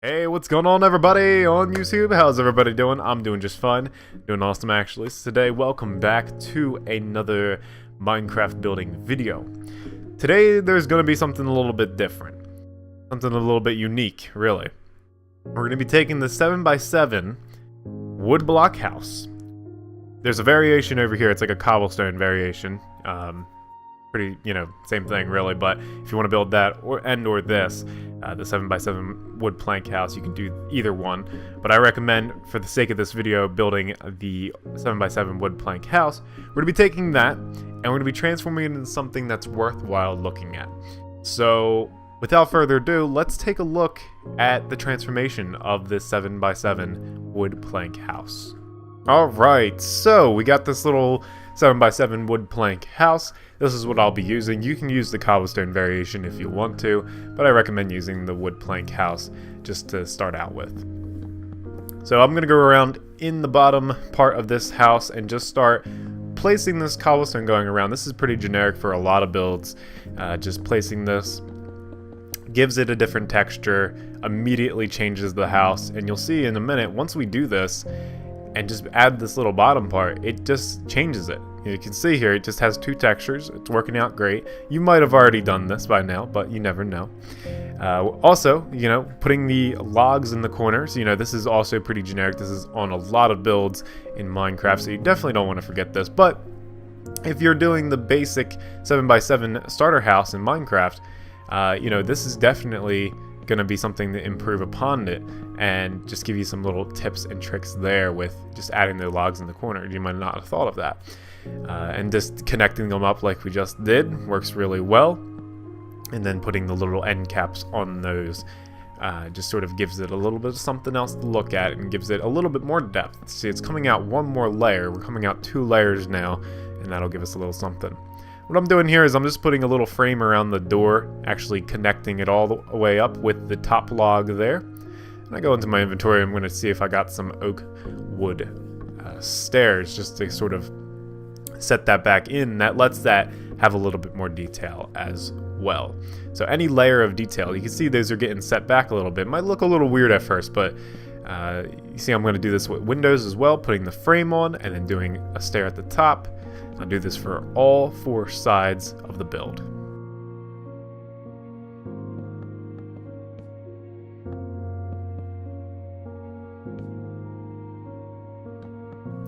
Hey, what's going on everybody on YouTube? How's everybody doing? I'm doing just fine. Doing awesome actually. So today, welcome back to another Minecraft building video. Today, there's going to be something a little bit different. Something a little bit unique, really. We're going to be taking the 7x7 wood block house. There's a variation over here. It's like a cobblestone variation. Pretty, same thing really, but if you want to build that or this, the 7x7 wood plank house, you can do either one. But I recommend, for the sake of this video, building the 7x7 wood plank house. We're going to be taking that, and we're going to be transforming it into something that's worthwhile looking at. So, without further ado, let's take a look at the transformation of this 7x7 wood plank house. Alright, so we got this little 7x7 wood plank house. This is what I'll be using. You can use the cobblestone variation if you want to, but I recommend using the wood plank house just to start out with. So I'm going to go around in the bottom part of this house and just start placing this cobblestone going around. This is pretty generic for a lot of builds. Just placing this gives it a different texture, immediately changes the house, and you'll see in a minute, once we do this, and just add this little bottom part, it just changes it. You can see here, it just has two textures. It's working out great. You might have already done this by now, but you never know. Also, putting the logs in the corners, this is also pretty generic. This is on a lot of builds in Minecraft, so you definitely don't want to forget this. But if you're doing the basic 7x7 starter house in Minecraft, this is definitely going to be something to improve upon it and just give you some little tips and tricks there with just adding the logs in the corner. You might not have thought of that. And just connecting them up like we just did works really well. And then putting the little end caps on those just sort of gives it a little bit of something else to look at and gives it a little bit more depth. See, it's coming out one more layer. We're coming out 2 layers now, and that'll give us a little something. What I'm doing here is I'm just putting a little frame around the door, actually connecting it all the way up with the top log there. And I go into my inventory, I'm going to see if I got some oak wood stairs just to sort of set that back in. That lets that have a little bit more detail as well. So any layer of detail, you can see those are getting set back a little bit. Might look a little weird at first, but you see I'm going to do this with windows as well, putting the frame on and then doing a stair at the top. I'll do this for all 4 sides of the build.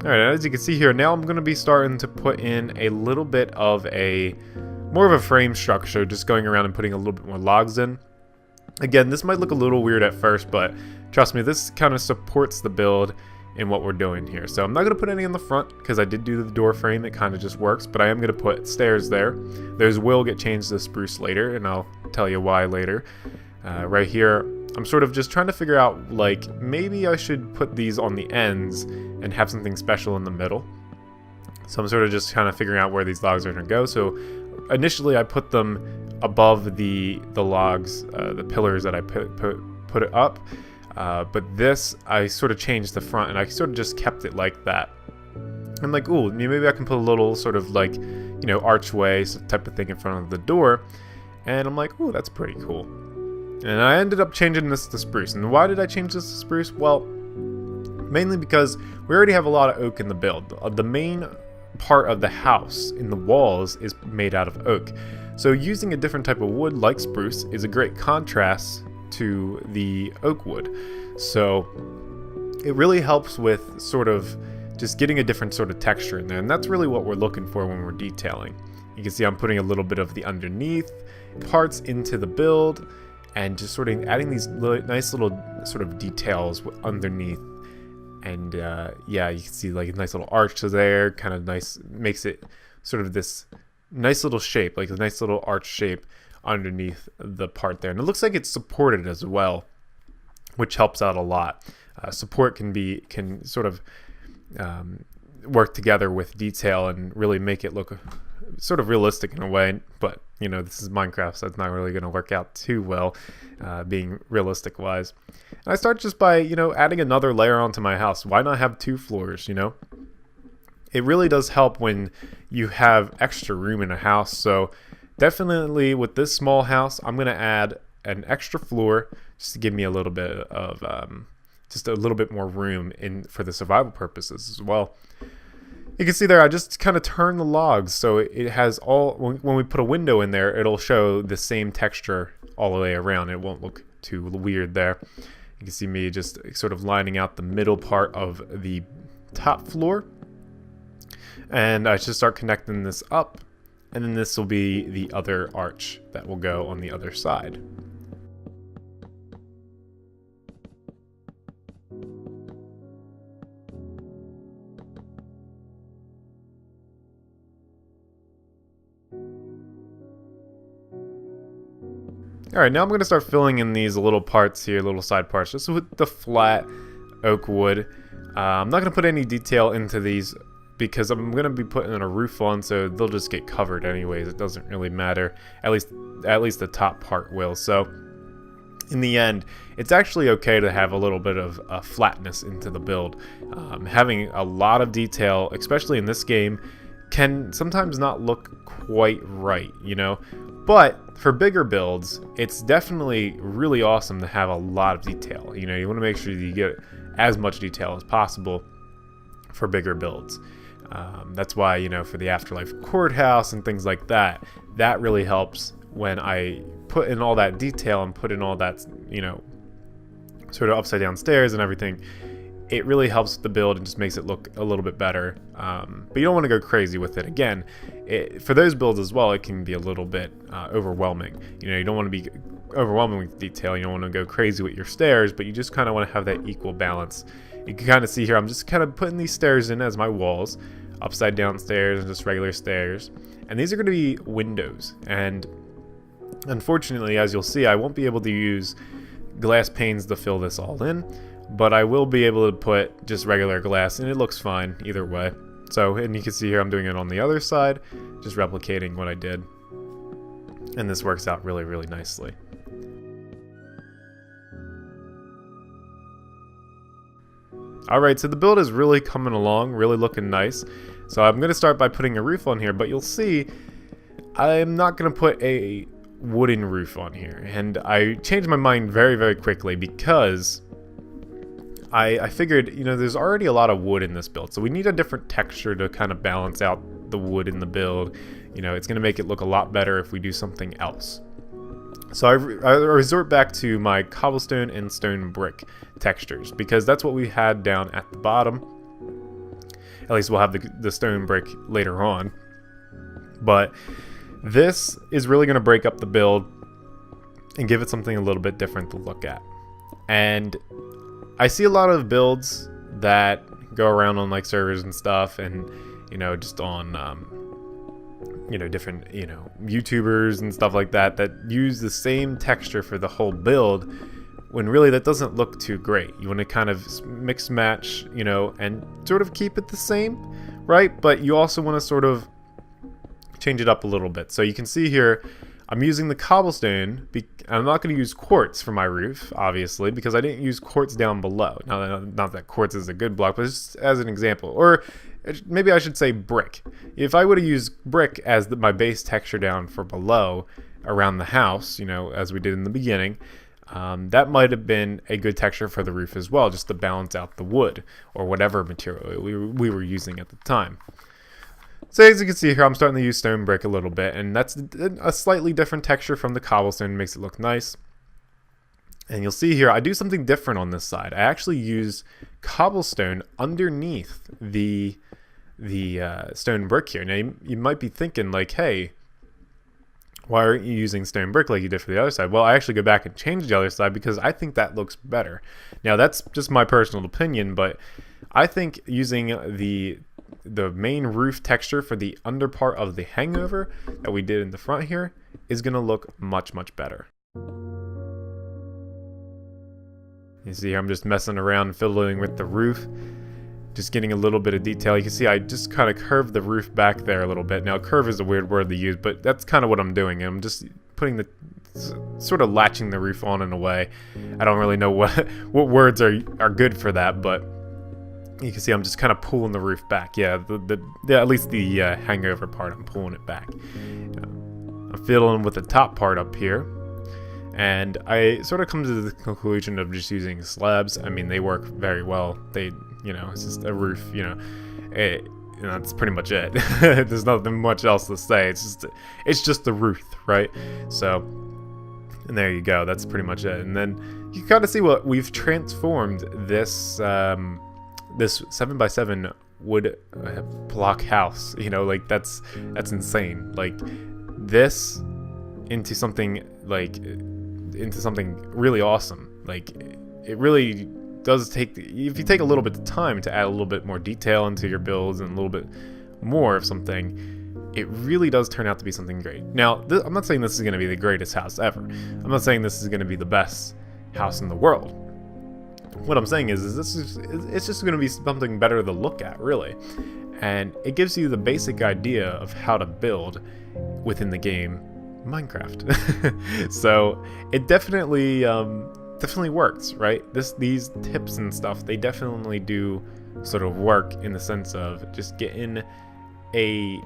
Alright, as you can see here, now I'm going to be starting to put in a little bit of more of a frame structure, just going around and putting a little bit more logs in. Again, this might look a little weird at first, but trust me, this kind of supports the build in what we're doing here. So I'm not going to put any in the front because I did do the door frame. It kind of just works, but I am going to put stairs there. Those will get changed to spruce later, and I'll tell you why later. Right here, I'm sort of just trying to figure out, like, maybe I should put these on the ends and have something special in the middle. So I'm sort of just kind of figuring out where these logs are going to go. So initially I put them above the logs, the pillars that I put it up. But this, I sort of changed the front, and I sort of just kept it like that. I'm like, ooh, maybe I can put a little sort of like, archway type of thing in front of the door. And I'm like, ooh, that's pretty cool. And I ended up changing this to spruce. And why did I change this to spruce? Well, mainly because we already have a lot of oak in the build. The main part of the house in the walls is made out of oak. So using a different type of wood like spruce is a great contrast to the oak wood. So it really helps with sort of just getting a different sort of texture in there, and that's really what we're looking for when we're detailing. You can see I'm putting a little bit of the underneath parts into the build and just sort of adding these nice little sort of details underneath. And yeah, you can see like a nice little arch there, kind of nice, makes it sort of this nice little shape, like a nice little arch shape underneath the part there. And it looks like it's supported as well, which helps out a lot. Support can sort of work together with detail and really make it look sort of realistic in a way, but this is Minecraft, so it's not really going to work out too well, being realistic wise. And I start just by adding another layer onto my house. Why not have 2 floors? It really does help when you have extra room in a house. So definitely with this small house, I'm going to add an extra floor just to give me a little bit of just a little bit more room in for the survival purposes as well. You can see there I just kind of turn the logs so it has all, when we put a window in there, it'll show the same texture all the way around. It won't look too weird there. You can see me just sort of lining out the middle part of the top floor, and I should start connecting this up, and then this will be the other arch that will go on the other side. Alright, now I'm going to start filling in these little parts here, little side parts, just with the flat oak wood. I'm not going to put any detail into these because I'm going to be putting a roof on, so they'll just get covered anyways. It doesn't really matter. At least the top part will. So in the end, it's actually okay to have a little bit of flatness into the build. Having a lot of detail, especially in this game, can sometimes not look quite right, you know? But for bigger builds, it's definitely really awesome to have a lot of detail. You know, you want to make sure you get as much detail as possible for bigger builds. That's why, you know, for the Afterlife Courthouse and things like that, that really helps when I put in all that detail and put in all that, you know, sort of upside down stairs and everything. It really helps the build and just makes it look a little bit better. But you don't want to go crazy with it. Again, for those builds as well, it can be a little bit overwhelming. You know, you don't want to be overwhelming with detail. You don't want to go crazy with your stairs, but you just kind of want to have that equal balance. You can kind of see here, I'm just kind of putting these stairs in as my walls, upside down stairs and just regular stairs. And these are going to be windows. And unfortunately, as you'll see, I won't be able to use glass panes to fill this all in. But I will be able to put just regular glass, and it looks fine either way. So, and you can see here I'm doing it on the other side, just replicating what I did. And this works out really, really nicely. Alright, so the build is really coming along, really looking nice. So I'm going to start by putting a roof on here, but you'll see I'm not going to put a wooden roof on here. And I changed my mind very, very quickly because I figured, you know, there's already a lot of wood in this build, so we need a different texture to kind of balance out the wood in the build. You know, it's going to make it look a lot better if we do something else. So I resort back to my cobblestone and stone brick textures, because that's what we had down at the bottom. At least we'll have the stone brick later on. But this is really going to break up the build and give it something a little bit different to look at. And I see a lot of builds that go around on like servers and stuff, and you know, just on you know, different, you know, YouTubers and stuff like that that use the same texture for the whole build, when really that doesn't look too great. You want to kind of mix match, you know, and sort of keep it the same, right? But you also want to sort of change it up a little bit. So you can see here I'm using the cobblestone. I'm not going to use quartz for my roof, obviously, because I didn't use quartz down below. Now, not that quartz is a good block, but just as an example. Or maybe I should say brick. If I would have used brick as my base texture down for below around the house, you know, as we did in the beginning, that might have been a good texture for the roof as well, just to balance out the wood or whatever material we were using at the time. So as you can see here, I'm starting to use stone brick a little bit, and that's a slightly different texture from the cobblestone, makes it look nice. And you'll see here, I do something different on this side. I actually use cobblestone underneath the stone brick here. Now you might be thinking like, hey, why aren't you using stone brick like you did for the other side? Well, I actually go back and change the other side because I think that looks better. Now that's just my personal opinion, but I think using the main roof texture for the under part of the hangover that we did in the front here is going to look much, much better. You see here, I'm just messing around, fiddling with the roof, just getting a little bit of detail. You can see I just kind of curved the roof back there a little bit. Now, curve is a weird word to use, but that's kind of what I'm doing. I'm just putting sort of latching the roof on in a way. I don't really know what words are good for that, but you can see I'm just kind of pulling the roof back. Yeah, at least the hangover part, I'm pulling it back. I'm fiddling with the top part up here. And I sort of come to the conclusion of just using slabs. I mean, they work very well. They, you know, it's just a roof, you know, that's pretty much it. There's nothing much else to say. It's just the roof, right? So, and there you go. That's pretty much it. And then you kind of see what we've transformed this this 7x7 wood block house. You know, like that's insane. Like this into something really awesome. Like it really does take, if you take a little bit of time to add a little bit more detail into your builds and a little bit more of something, it really does turn out to be something great. Now, I'm not saying this is going to be the greatest house ever. I'm not saying this is going to be the best house in the world. What I'm saying is it's just going to be something better to look at, really. And it gives you the basic idea of how to build within the game Minecraft. So it definitely works, right? These tips and stuff, they definitely do sort of work in the sense of just getting a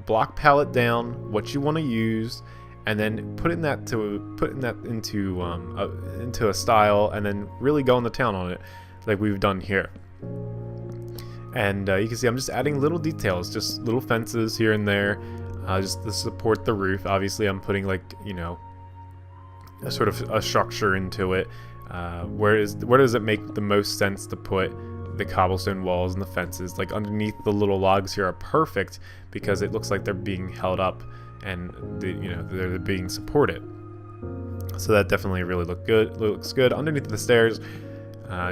block palette down, what you want to use, and then putting that into a style, and then really going to town on it, like we've done here. And you can see I'm just adding little details, just little fences here and there, just to support the roof. Obviously, I'm putting, like, you know, a sort of a structure into it. Where does it make the most sense to put the cobblestone walls and the fences? Like underneath the little logs here are perfect because it looks like they're being held up and they're being supported. So that definitely really looks good underneath the stairs,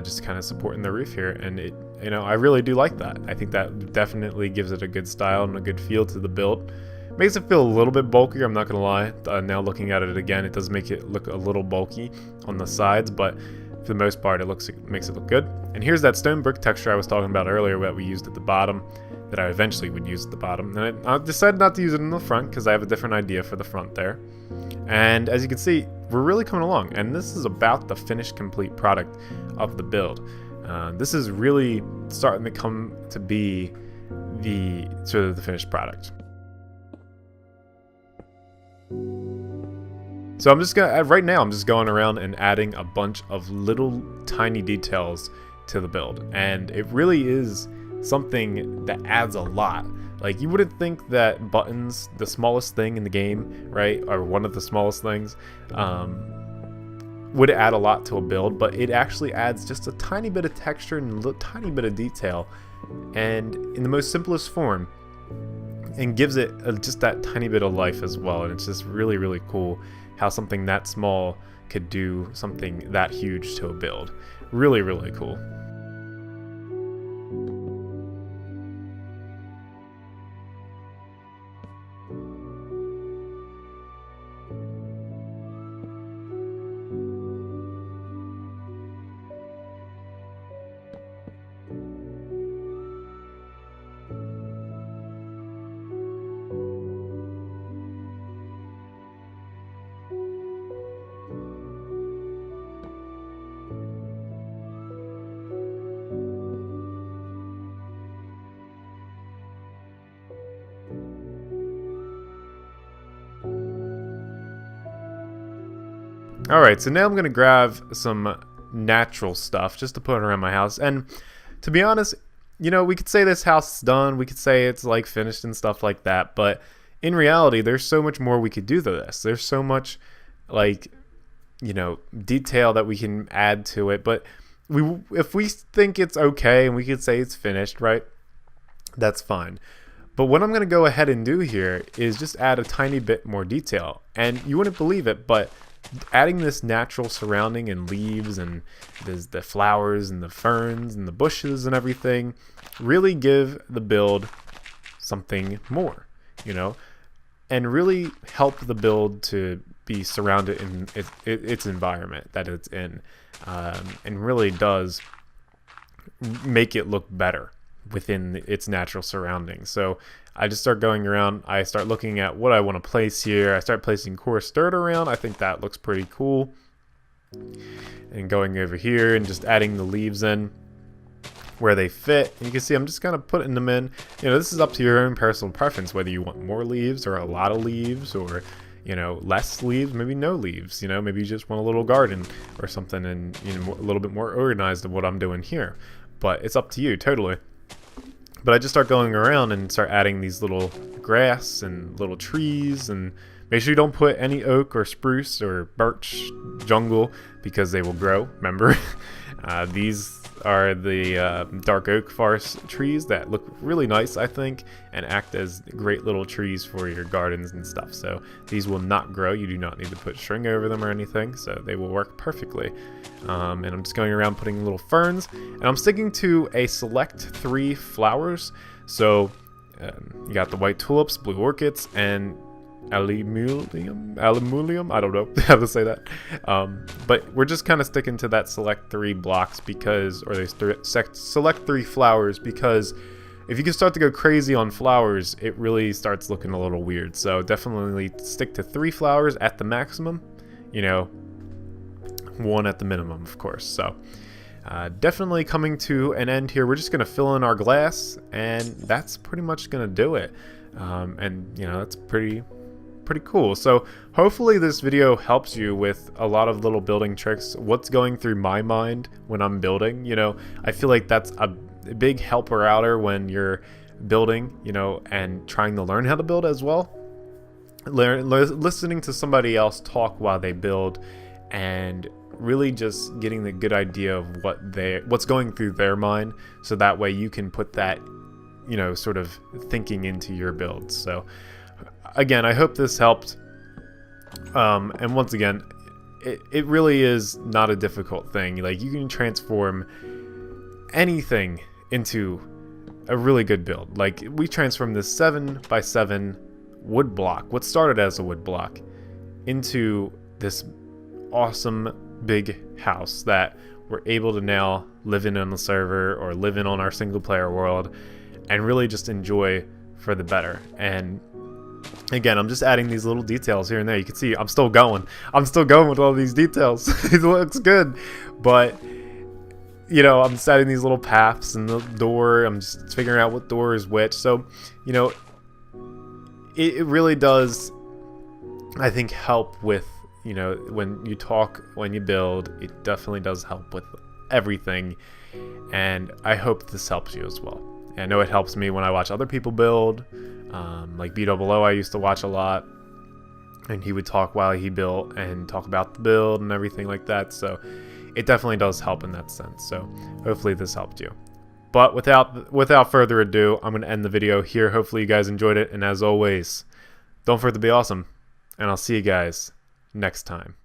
just kind of supporting the roof here. And it, I really do like that. I think that definitely gives it a good style and a good feel to the build. Makes it feel a little bit bulkier, I'm not gonna lie. Now looking at it again, it does make it look a little bulky on the sides, but for the most part, makes it look good. And here's that stone brick texture I was talking about earlier that we used at the bottom, that I eventually would use at the bottom. And I decided not to use it in the front because I have a different idea for the front there. And as you can see, we're really coming along, and this is about the finished complete product of the build. This is really starting to come to be the sort of the finished product. So I'm just gonna, right now I'm just going around and adding a bunch of little tiny details to the build, and it really is something that adds a lot. Like, you wouldn't think that buttons, the smallest thing in the game, right, or one of the smallest things, would add a lot to a build, but it actually adds just a tiny bit of texture and a tiny bit of detail, and in the most simplest form, and gives it just that tiny bit of life as well. And it's just really, really cool how something that small could do something that huge to a build. Really, really cool. Alright, so now I'm going to grab some natural stuff just to put around my house. And to be honest, we could say this house is done, we could say it's like finished and stuff like that, but in reality, there's so much more we could do to this. There's so much, like, detail that we can add to it, but if we think it's okay and we could say it's finished, right, that's fine. But what I'm going to go ahead and do here is just add a tiny bit more detail. And you wouldn't believe it, but adding this natural surrounding and leaves and the flowers and the ferns and the bushes and everything really give the build something more, and really help the build to be surrounded in its environment that it's in, and really does make it look better within its natural surroundings. So I just start going around, I start looking at what I want to place here, I start placing coarse dirt around, I think that looks pretty cool, and going over here and just adding the leaves in where they fit. And you can see I'm just kind of putting them in. This is up to your own personal preference, whether you want more leaves or a lot of leaves, or you know, less leaves, maybe no leaves, you know, maybe you just want a little garden or something, and, you know, a little bit more organized of what I'm doing here. But it's up to you, totally. But I just start going around and start adding these little grass and little trees, and make sure you don't put any oak or spruce or birch jungle because they will grow, remember? These are the dark oak forest trees that look really nice, I think, and act as great little trees for your gardens and stuff. So these will not grow. You do not need to put string over them or anything, so they will work perfectly. And I'm just going around putting little ferns, and I'm sticking to a select 3 flowers. So you got the white tulips, blue orchids, and alimulium, I don't know how to say that, but we're just kind of sticking to that select 3 blocks because, or they select 3 flowers, because if you can start to go crazy on flowers, it really starts looking a little weird. So definitely stick to 3 flowers at the maximum, you know, 1 at the minimum, of course. So definitely coming to an end here. We're just gonna fill in our glass, and that's pretty much gonna do it. And you know, that's pretty cool. So hopefully this video helps you with a lot of little building tricks, what's going through my mind when I'm building. You know, I feel like that's a big helper outer when you're building, you know, and trying to learn how to build as well. Listening to somebody else talk while they build, and really just getting the good idea of what's going through their mind, so that way you can put that, you know, sort of thinking into your builds. So again, I hope this helped. And once again, it really is not a difficult thing. Like, you can transform anything into a really good build. Like, we transformed this 7x7 wood block, what started as a wood block, into this awesome big house that we're able to now live in on the server, or live in on our single player world, and really just enjoy for the better. And again, I'm just adding these little details here and there. You can see I'm still going with all these details. It looks good, but you know, I'm just adding these little paths and the door. I'm just figuring out what door is which. So, you know, it really does, I think, help with, you know, when you talk, when you build, it definitely does help with everything. And I hope this helps you as well. I know it helps me when I watch other people build. Like B00 I used to watch a lot, and he would talk while he built and talk about the build and everything like that. So it definitely does help in that sense. So hopefully this helped you. But without further ado, I'm going to end the video here. Hopefully you guys enjoyed it, and as always, don't forget to be awesome, and I'll see you guys next time.